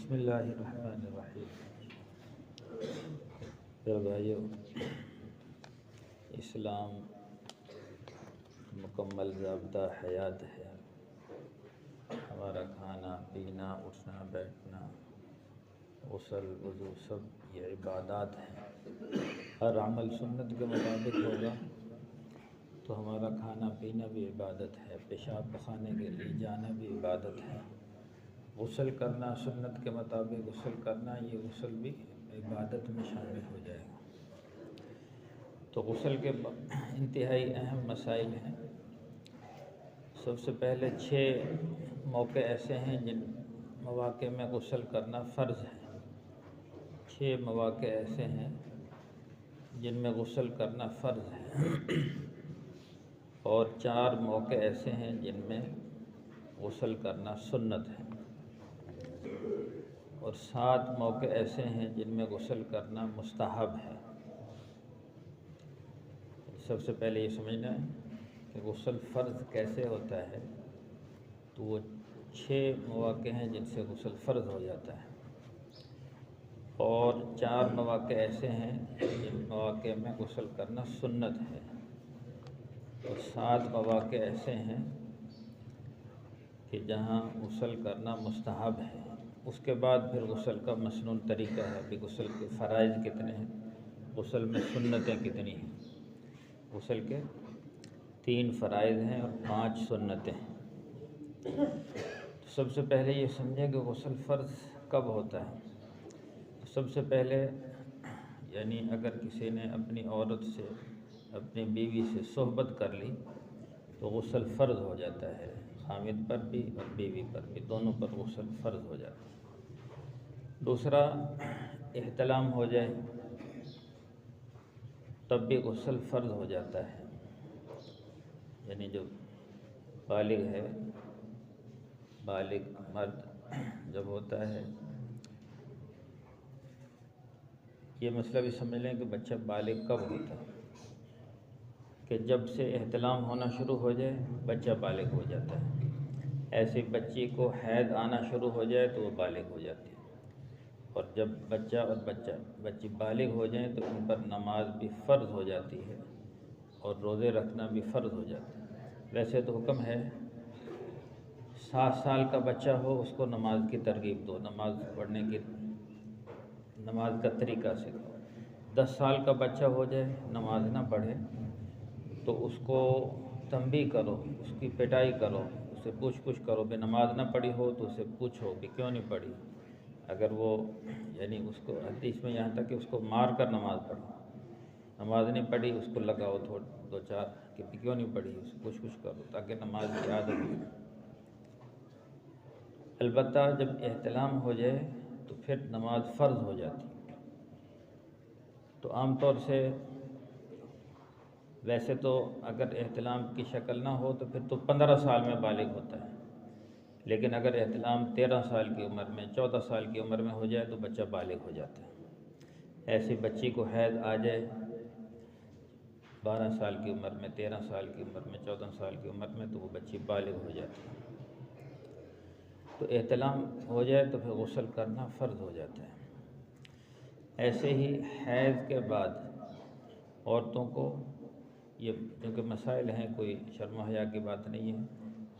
بسم اللہ الرحمن الرحیم۔ پھر بھائیو، اسلام مکمل ضابطہ حیات ہے۔ ہمارا کھانا پینا، اٹھنا بیٹھنا، غسل وضو سب یہ عبادات ہیں۔ ہر عمل سنت کے مطابق ہوگا تو ہمارا کھانا پینا بھی عبادت ہے، پیشاب پخانے کے لیے جانا بھی عبادت ہے، غسل کرنا سنت کے مطابق غسل کرنا، یہ غسل بھی عبادت میں شامل ہو جائے گا۔ تو غسل کے انتہائی اہم مسائل ہیں۔ سب سے پہلے 6 موقع ایسے ہیں جن مواقع میں غسل کرنا فرض ہے۔ 6 مواقع ایسے ہیں جن میں غسل کرنا فرض ہے، اور 4 موقع ایسے ہیں جن میں غسل کرنا سنت ہے، اور 7 موقع ایسے ہیں جن میں غسل کرنا مستحب ہے۔ سب سے پہلے یہ سمجھنا ہے کہ غسل فرض کیسے ہوتا ہے، تو وہ 6 مواقع ہیں جن سے غسل فرض ہو جاتا ہے، اور 4 مواقع ایسے ہیں جن مواقع میں غسل کرنا سنت ہے، اور 7 مواقع ایسے ہیں کہ جہاں غسل کرنا مستحب ہے۔ اس کے بعد پھر غسل کا مسنون طریقہ ہے کہ غسل کے فرائض کتنے ہیں، غسل میں سنتیں کتنی ہیں۔ غسل کے 3 فرائض ہیں اور 5 سنتیں ہیں۔ تو سب سے پہلے یہ سمجھیں کہ غسل فرض کب ہوتا ہے۔ تو سب سے پہلے یعنی اگر کسی نے اپنی عورت سے، اپنی بیوی سے صحبت کر لی تو غسل فرض ہو جاتا ہے، خامد پر بھی اور بیوی پر بھی، دونوں پر غسل فرض ہو جاتا ہے۔ دوسرا، احتلام ہو جائے تب بھی غسل فرض ہو جاتا ہے، یعنی جو بالغ ہے، بالغ مرد جب ہوتا ہے، یہ مسئلہ بھی سمجھ لیں کہ بچہ بالغ کب ہوتا ہے، کہ جب سے احتلام ہونا شروع ہو جائے بچہ بالغ ہو جاتا ہے۔ ایسے بچی کو حید آنا شروع ہو جائے تو وہ بالغ ہو جاتی ہے، اور جب بچہ اور بچی بالغ ہو جائیں تو ان پر نماز بھی فرض ہو جاتی ہے اور روزے رکھنا بھی فرض ہو جاتا ہے۔ ویسے تو حکم ہے 7 سال کا بچہ ہو اس کو نماز کی ترغیب دو، نماز پڑھنے کی، نماز کا طریقہ سکھاؤ۔ 10 سال کا بچہ ہو جائے نماز نہ پڑھے تو اس کو تنبیہ کرو، اس کی پٹائی کرو، اسے پوچھ کرو کہ نماز نہ پڑھی ہو تو اسے پوچھو کہ کیوں نہیں پڑھی۔ اگر وہ یعنی اس کو حدیث میں یہاں تک کہ اس کو مار کر نماز پڑھو، نماز نہیں پڑھی اس کو لگاؤ 2-4 کہ کیوں نہیں پڑھی، اسے پوچھ کرو تاکہ نماز کی عادت ہو۔ البتہ جب احتلام ہو جائے تو پھر نماز فرض ہو جاتی۔ تو عام طور سے ویسے تو اگر احتلام کی شکل نہ ہو تو پھر تو 15 سال میں بالغ ہوتا ہے، لیکن اگر احتلام 13 سال کی عمر میں، 14 سال کی عمر میں ہو جائے تو بچہ بالغ ہو جاتا ہے۔ ایسی بچی کو حید آ جائے 12 سال کی عمر میں، 13 سال کی عمر میں، 14 سال کی عمر میں، تو وہ بچی بالغ ہو جاتی ہے۔ تو احتلام ہو جائے تو پھر غسل کرنا فرض ہو جاتا ہے۔ ایسے ہی حیض کے بعد عورتوں کو، یہ کیونکہ مسائل ہیں، کوئی شرم و حیا کی بات نہیں ہے،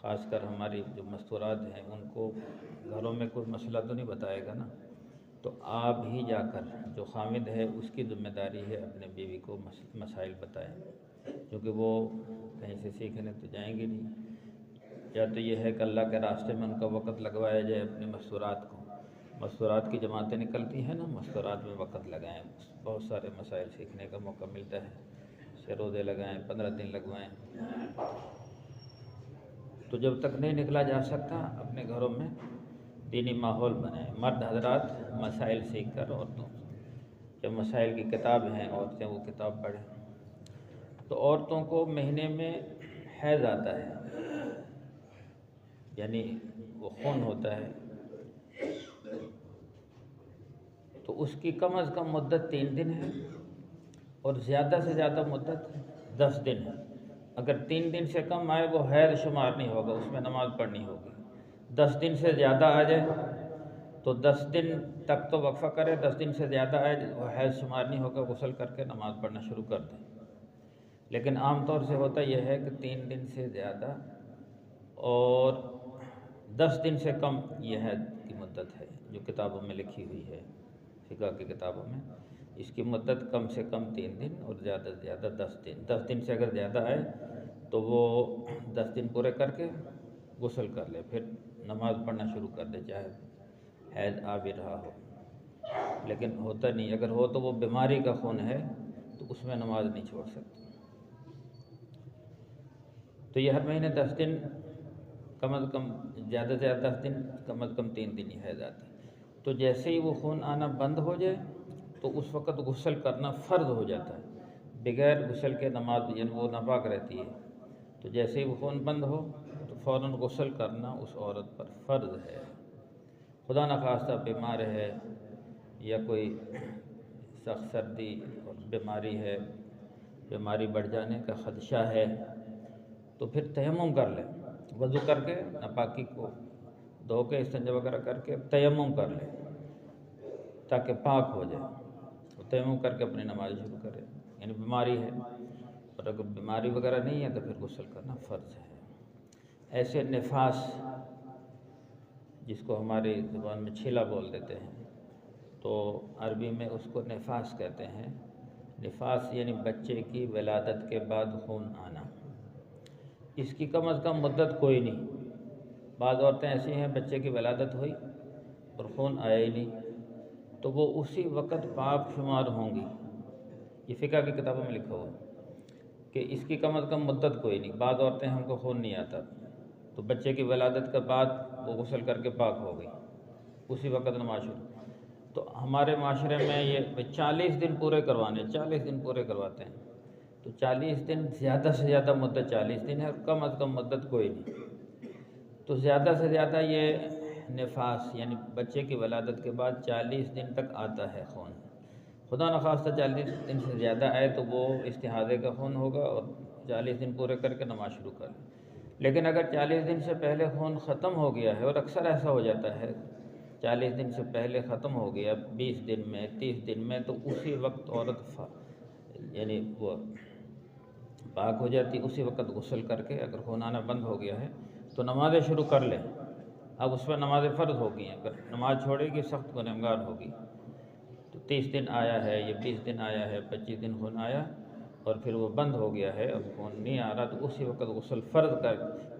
خاص کر ہماری جو مستورات ہیں ان کو گھروں میں کوئی مسئلہ تو نہیں بتائے گا نا، تو آپ ہی جا کر، جو خامد ہے اس کی ذمہ داری ہے اپنے بیوی کو مسائل بتائیں، کیونکہ وہ کہیں سے سیکھنے تو جائیں گے نہیں۔ یا تو یہ ہے کہ اللہ کے راستے میں ان کا وقت لگوایا جائے اپنی مستورات کو، مستورات کی جماعتیں نکلتی ہیں نا، مستورات میں وقت لگائیں، بہت سارے مسائل سیکھنے کا موقع ملتا ہے، روزے لگائیں، 15 دن لگوائیں۔ تو جب تک نہیں نکلا جا سکتا اپنے گھروں میں دینی ماحول بنائیں، مرد حضرات مسائل سیکھ کر عورتوں، جب مسائل کی کتاب ہیں عورتیں وہ کتاب پڑھیں۔ تو عورتوں کو مہینے میں حیض آتا ہے، یعنی وہ خون ہوتا ہے، تو اس کی کم از کم مدت 3 دن ہے اور زیادہ سے زیادہ مدت 10 دن ہے۔ اگر 3 دن سے کم آئے وہ حیض شمار نہیں ہوگا، اس میں نماز پڑھنی ہوگی۔ 10 دن سے زیادہ آ جائے تو 10 دن تک تو وقفہ کرے، 10 دن سے زیادہ ہے وہ حیض شمار نہیں ہوگا، غسل کر کے نماز پڑھنا شروع کر دیں۔ لیکن عام طور سے ہوتا یہ ہے کہ 3 دن سے زیادہ اور 10 دن سے کم یہ حیض کی مدت ہے جو کتابوں میں لکھی ہوئی ہے، فقہ کی کتابوں میں اس کی مدت کم سے کم 3 دن اور زیادہ سے زیادہ 10 دن۔ 10 دن سے اگر زیادہ ہے تو وہ 10 دن پورے کر کے غسل کر لے، پھر نماز پڑھنا شروع کر دے چاہے حیض آ بھی رہا ہو۔ لیکن ہوتا نہیں، اگر ہو تو وہ بیماری کا خون ہے تو اس میں نماز نہیں چھوڑ سکتی۔ تو یہ ہر مہینے 10 دن کم از کم، زیادہ سے زیادہ 10 دن، کم از کم 3 دن ہی حیض آتی ہے۔ تو جیسے ہی وہ خون آنا بند ہو جائے تو اس وقت غسل کرنا فرض ہو جاتا ہے، بغیر غسل کے نماز یعنی وہ ناپاک رہتی ہے۔ تو جیسے ہی وہ خون بند ہو تو فوراً غسل کرنا اس عورت پر فرض ہے۔ خدا نخواستہ بیمار ہے یا کوئی سخت سردی اور بیماری ہے، بیماری بڑھ جانے کا خدشہ ہے تو پھر تیمم کر لے، وضو کر کے ناپاکی کو دھو کے استنجا وغیرہ کر کے تیمم کر لے تاکہ پاک ہو جائے، تو تیمم کر کے اپنی نماز شروع کرے۔ یعنی بیماری ہے، اور اگر بیماری وغیرہ نہیں ہے تو پھر غسل کرنا فرض ہے۔ ایسے نفاس، جس کو ہماری زبان میں چھیلا بول دیتے ہیں، تو عربی میں اس کو نفاس کہتے ہیں۔ نفاس یعنی بچے کی ولادت کے بعد خون آنا، اس کی کم از کم مدت کوئی نہیں۔ بعض عورتیں ایسی ہیں بچے کی ولادت ہوئی اور خون آیا ہی نہیں، تو وہ اسی وقت پاک شمار ہوں گی۔ یہ فقہ کی کتابوں میں لکھا ہوا کہ اس کی کم از کم مدت کوئی نہیں۔ بعض عورتیں ہم کو خون نہیں آتا تو بچے کی ولادت کے بعد وہ غسل کر کے پاک ہو گئی، اسی وقت نماز شروع۔ تو ہمارے معاشرے میں یہ 40 دن پورے کروانے، 40 دن پورے کرواتے ہیں۔ تو 40 دن، زیادہ سے زیادہ مدت 40 دن ہے اور کم از کم مدت کوئی نہیں۔ تو زیادہ سے زیادہ یہ نفاس یعنی بچے کی ولادت کے بعد 40 دن تک آتا ہے خون۔ خدا نخواستہ 40 دن سے زیادہ آئے تو وہ استحاضے کا خون ہوگا اور 40 دن پورے کر کے نماز شروع کر لیں۔ لیکن اگر 40 دن سے پہلے خون ختم ہو گیا ہے، اور اکثر ایسا ہو جاتا ہے 40 دن سے پہلے ختم ہو گیا، 20 دن میں، 30 دن میں، تو اسی وقت عورت یعنی وہ پاک ہو جاتی، اسی وقت غسل کر کے اگر خون آنا بند ہو گیا ہے تو نمازیں شروع کر لیں۔ اب اس پر نمازیں فرض ہو گئی ہیں، اگر نماز چھوڑے گی سخت گنہگار ہوگی۔ تو 30 دن آیا ہے، یہ 20 دن آیا ہے، 25 دن خون آیا اور پھر وہ بند ہو گیا ہے، اب خون نہیں آ رہا، تو اسی وقت غسل فرض کر،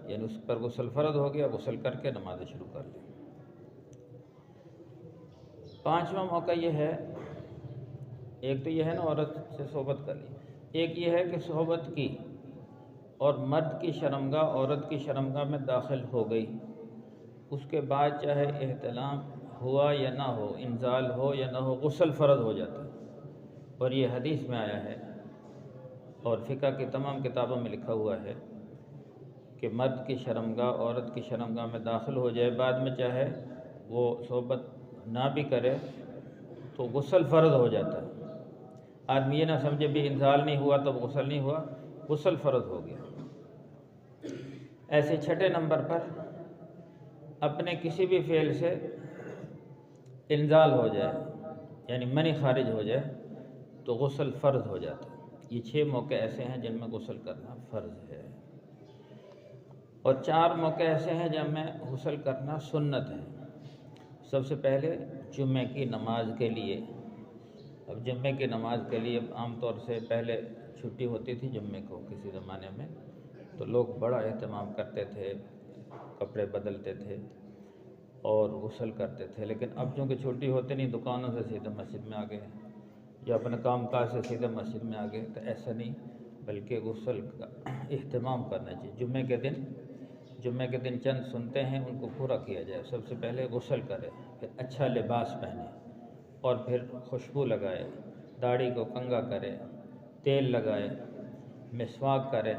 یعنی اس پر غسل فرض ہو گیا، غسل کر کے نمازیں شروع کر لیں۔ 5واں موقع یہ ہے، ایک تو یہ ہے نا عورت سے صحبت کر لی، ایک یہ ہے کہ صحبت کی اور مرد کی شرمگاہ عورت کی شرمگاہ میں داخل ہو گئی، اس کے بعد چاہے احتلام ہوا یا نہ ہو، انزال ہو یا نہ ہو، غسل فرض ہو جاتا ہے۔ اور یہ حدیث میں آیا ہے اور فقہ کی تمام کتابوں میں لکھا ہوا ہے کہ مرد کی شرمگاہ عورت کی شرمگاہ میں داخل ہو جائے، بعد میں چاہے وہ صحبت نہ بھی کرے تو غسل فرض ہو جاتا ہے۔ آدمی یہ نہ سمجھے بھی انزال نہیں ہوا تب غسل نہیں ہوا، غسل فرض ہو گیا۔ ایسے 6 نمبر پر اپنے کسی بھی فعل سے انزال ہو جائے یعنی منی خارج ہو جائے تو غسل فرض ہو جاتا ہے۔ یہ 6 موقع ایسے ہیں جن میں غسل کرنا فرض ہے، اور 4 موقع ایسے ہیں جن میں غسل کرنا سنت ہے۔ سب سے پہلے جمعے کی نماز کے لیے۔ اب جمعے کی نماز کے لیے عام طور سے پہلے چھٹی ہوتی تھی جمعے کو کسی زمانے میں، تو لوگ بڑا اہتمام کرتے تھے، کپڑے بدلتے تھے اور غسل کرتے تھے۔ لیکن اب چونکہ چھٹی ہوتی نہیں، دکانوں سے سیدھے مسجد میں آ گئے یا اپنے کام کاج سے سیدھے مسجد میں آ گئے، تو ایسا نہیں، بلکہ غسل کا اہتمام کرنا چاہیے۔ جمعے کے دن چند سنتے ہیں ان کو پورا کیا جائے۔ سب سے پہلے غسل کرے، پھر اچھا لباس پہنے اور پھر خوشبو لگائے، داڑھی کو کنگھا کرے، تیل لگائے، مسواک کرے،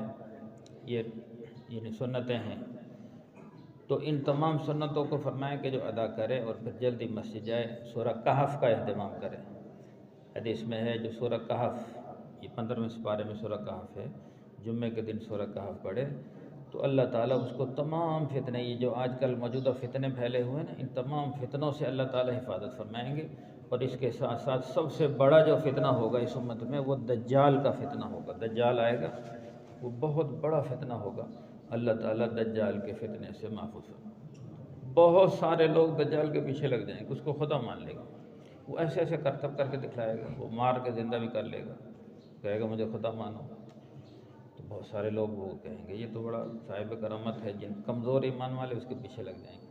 یہ سنتیں ہیں۔ تو ان تمام سنتوں کو فرمائیں کہ جو ادا کرے اور پھر جلدی مسجد جائے، سورہ کہف کا اہتمام کرے۔ حدیث میں ہے جو سورہ کہف، یہ 15ویں سپارے میں سورہ کہف ہے، جمعے کے دن سورہ کہف پڑھے تو اللہ تعالیٰ اس کو تمام فتنے، یہ جو آج کل موجودہ فتنے پھیلے ہوئے ہیں نا، ان تمام فتنوں سے اللہ تعالیٰ حفاظت فرمائیں گے۔ اور اس کے ساتھ ساتھ سب سے بڑا جو فتنہ ہوگا اس امت میں وہ دجال کا فتنہ ہوگا۔ دجال آئے گا، وہ بہت بڑا فتنہ ہوگا۔ اللہ تعالیٰ دجال کے فتنے سے محفوظ فرمائے۔ بہت سارے لوگ دجال کے پیچھے لگ جائیں گے، اس کو خدا مان لے گا، وہ ایسے ایسے کرتب کر کے دکھلائے گا، وہ مار کے زندہ بھی کر لے گا، کہے گا مجھے خدا مانو۔ تو بہت سارے لوگ وہ کہیں گے یہ تو بڑا صاحب کرامت ہے، جن کمزور ایمان والے اس کے پیچھے لگ جائیں گے۔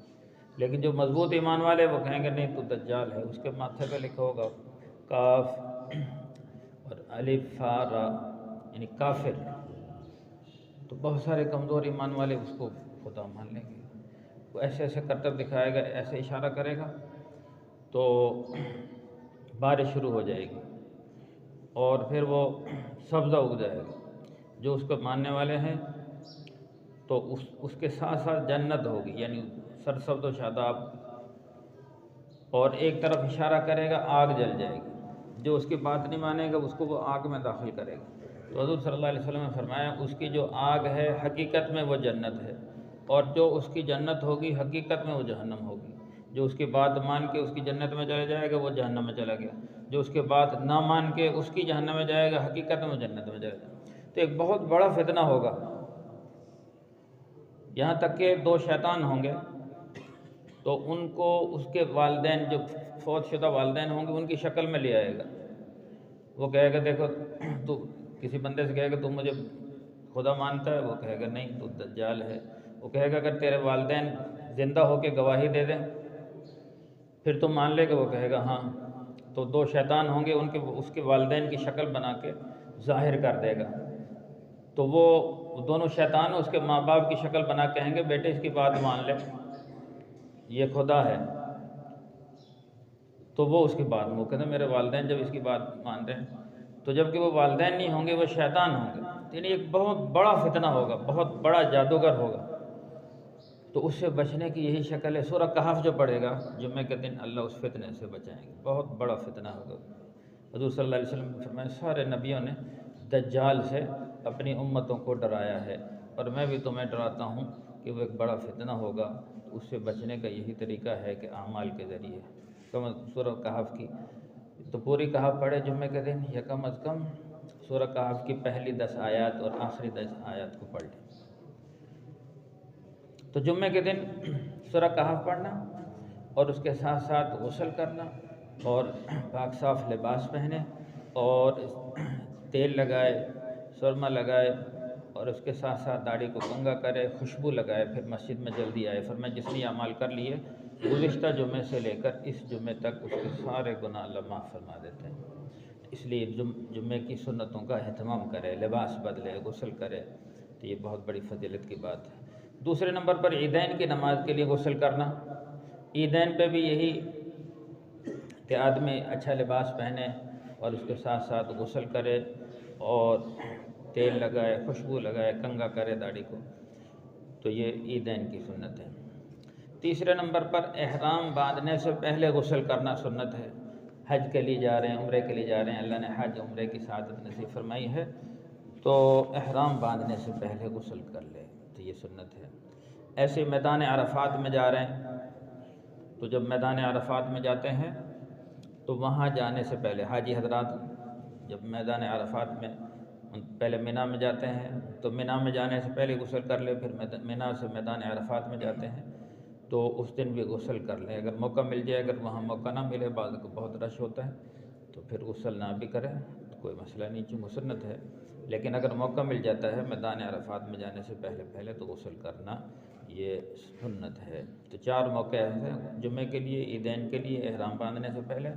لیکن جو مضبوط ایمان والے وہ کہیں گے نہیں تو دجال ہے، اس کے ماتھے پہ لکھا ہوگا کاف اور الف فا را، یعنی کافر۔ تو بہت سارے کمزور ایمان والے اس کو خدا مان لیں گے، وہ ایسے ایسے کرتب دکھائے گا، ایسے اشارہ کرے گا تو بارش شروع ہو جائے گی اور پھر وہ سبزہ اگ جائے گا۔ جو اس کو ماننے والے ہیں تو اس کے ساتھ ساتھ جنت ہوگی، یعنی سرسبز و شاداب، اور ایک طرف اشارہ کرے گا آگ جل جائے گی۔ جو اس کی بات نہیں مانے گا اس کو وہ آگ میں داخل کرے گا۔ تو حضور صلی اللہ علیہ وسلم نے فرمایا اس کی جو آگ ہے حقیقت میں وہ جنت ہے، اور جو اس کی جنت ہوگی حقیقت میں وہ جہنم ہوگی۔ جو اس کی بات مان کے اس کی جنت میں چلا جائے گا وہ جہنم میں چلا گیا، جو اس کے بات نہ مان کے اس کی جہنم میں جائے گا حقیقت میں وہ جنت میں جائے گا۔ تو ایک بہت بڑا فتنہ ہوگا، یہاں تک کہ 2 شیطان ہوں گے تو ان کو اس کے والدین، جو فوت شدہ والدین ہوں گے، ان کی شکل میں لے آئے گا۔ وہ کہے گا دیکھو تو کسی بندے سے کہے گا تو مجھے خدا مانتا ہے، وہ کہے گا نہیں تو دجال ہے۔ وہ کہے گا اگر تیرے والدین زندہ ہو کے گواہی دے دیں پھر تم مان لے گا، وہ کہے گا ہاں۔ تو 2 شیطان ہوں گے، اس کے والدین کی شکل بنا کے ظاہر کر دے گا، تو وہ دونوں شیطان اس کے ماں باپ کی شکل بنا کہیں گے بیٹے اس کی بات مان لے، یہ خدا ہے۔ تو وہ اس کی بات وہ کہتے ہیں میرے والدین جب اس کی بات مان رہے ہیں، تو جب کہ وہ والدین نہیں ہوں گے وہ شیطان ہوں گے، یعنی ایک بہت بڑا فتنہ ہوگا، بہت بڑا جادوگر ہوگا۔ تو اس سے بچنے کی یہی شکل ہے۔ سورہ کہف جو پڑھے گا جمعہ کے دن اللہ اس فتنے سے بچائیں گے، بہت بڑا فتنہ ہوگا۔ حضور صلی اللہ علیہ وسلم نے فرمایا سارے نبیوں نے دجال سے اپنی امتوں کو ڈرایا ہے، اور میں بھی تمہیں ڈراتا ہوں کہ وہ ایک بڑا فتنہ ہوگا، تو اس سے بچنے کا یہی طریقہ ہے کہ اعمال کے ذریعے سورہ کہف کی تو پوری کہف پڑھے جمعے کے دن، یا کم از کم سورہ کہف کی پہلی 10 آیات اور آخری 10 آیات کو پڑھ لیں۔ تو جمعے کے دن سورہ کہف پڑھنا اور اس کے ساتھ ساتھ غسل کرنا اور پاک صاف لباس پہنے اور تیل لگائے، سرما لگائے، اور اس کے ساتھ ساتھ داڑھی کو کنگھا کرے، خوشبو لگائے، پھر مسجد میں جلدی آئے۔ فرمایا جس نے یہ اعمال کر لیے گزشتہ جمعے سے لے کر اس جمعے تک اس کے سارے گناہ اللہ معاف فرما دیتے ہیں۔ اس لیے جمعے کی سنتوں کا اہتمام کرے، لباس بدلے، غسل کرے، تو یہ بہت بڑی فضیلت کی بات ہے۔ دوسرے نمبر پر عیدین کی نماز کے لیے غسل کرنا۔ عیدین پہ بھی یہی کہ آدمی اچھا لباس پہنے اور اس کے ساتھ ساتھ غسل کرے اور تیل لگائے، خوشبو لگائے، کنگھا کرے داڑھی کو، تو یہ عیدین کی سنت ہے۔ تیسرے نمبر پر احرام باندھنے سے پہلے غسل کرنا سنت ہے۔ حج کے لیے جا رہے ہیں، عمرے کے لیے جا رہے ہیں، اللہ نے حج عمرے کی سعادت نصیب فرمائی ہے تو احرام باندھنے سے پہلے غسل کر لے، تو یہ سنت ہے۔ ایسے میدان عرفات میں جا رہے ہیں تو جب میدان عرفات میں جاتے ہیں تو وہاں جانے سے پہلے حاجی حضرات جب میدان عرفات میں پہلے منی میں جاتے ہیں تو منی میں جانے سے پہلے غسل کر لے، پھر منی سے میدان عرفات میں جاتے ہیں تو اس دن بھی غسل کر لیں۔ اگر موقع مل جائے، اگر وہاں موقع نہ ملے، بعض کو بہت رش ہوتا ہے تو پھر غسل نہ بھی کرے تو کوئی مسئلہ نہیں، چونکہ سنت ہے۔ لیکن اگر موقع مل جاتا ہے میدان عرفات میں جانے سے پہلے تو غسل کرنا یہ سنت ہے۔ تو 4 موقع ہیں جمعے کے لیے، عیدین کے لیے، احرام باندھنے سے پہلے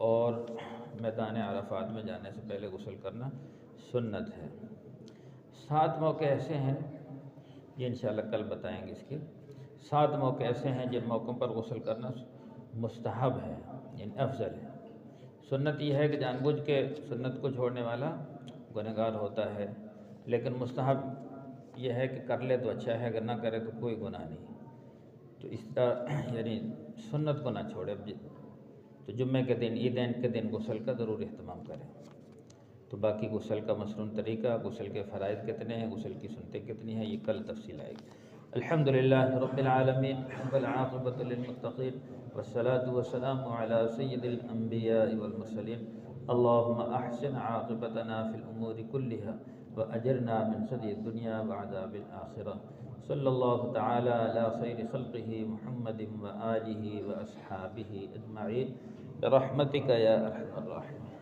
اور میدان عرفات میں جانے سے پہلے غسل کرنا سنت ہے۔ 7 موقع ایسے ہیں، یہ انشاءاللہ کل بتائیں گے اس کے۔ 7 موقع ایسے ہیں جن موقعوں پر غسل کرنا مستحب ہے، یعنی افضل ہے۔ سنت یہ ہے کہ جان بوجھ کے سنت کو چھوڑنے والا گنہگار ہوتا ہے، لیکن مستحب یہ ہے کہ کر لے تو اچھا ہے، اگر نہ کرے تو کوئی گناہ نہیں۔ تو اس طرح یعنی سنت کو نہ چھوڑے، تو جمعے کے دن، عیدین کے دن غسل کا ضرور اہتمام کریں۔ تو تو باقی غسل کا مصنون طریقہ، غسل کے فرائض کتنے ہیں، غسل کی سنتیں کتنی ہیں، یہ کل تفصیل آئے گی۔ الحمدللہ رب العالمین والعاقبۃ للمتقین والصلاة والسلام علی سید الانبیاء والمرسلین اللہم احسن عاقبتنا فی الامور کلها واجرنا من خزی الدنیا وعذاب الآخرہ۔ صلی اللہ تعالی علی خیر خلقہ محمد وآلہ واصحابہ اجمعین برحمتک یا ارحم الراحمین۔